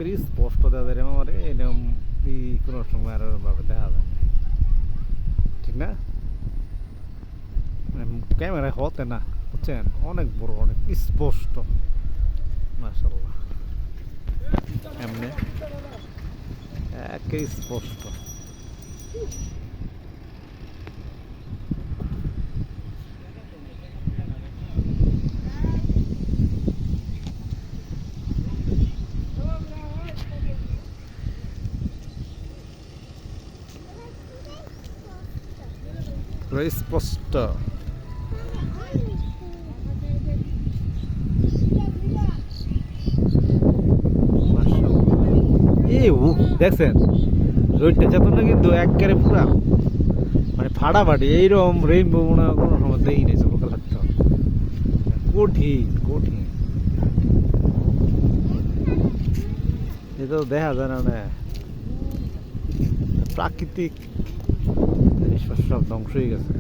করে স্পষ্ট দেখা যায় আমার এরকম কোনো সময় আর ভাবে দেখা যায় ঠিক না ক্যামেরায় হতে না বুঝছেন অনেক বড় অনেক স্পষ্ট মাশাআল্লাহ এমনি একে স্পষ্ট স্পষ্ট দেখছেন রোডটা চেতন কিন্তু একেবারে পুরা মানে ফাটাফাটি এইরকম রেইনবো মনে হয় কোনো সময় দেখি নেই চোখ লাগতো কঠিন কঠিন এ তো দেখা যায় না মানে প্রাকৃতিক জিনিস সব ধ্বংস হয়ে গেছে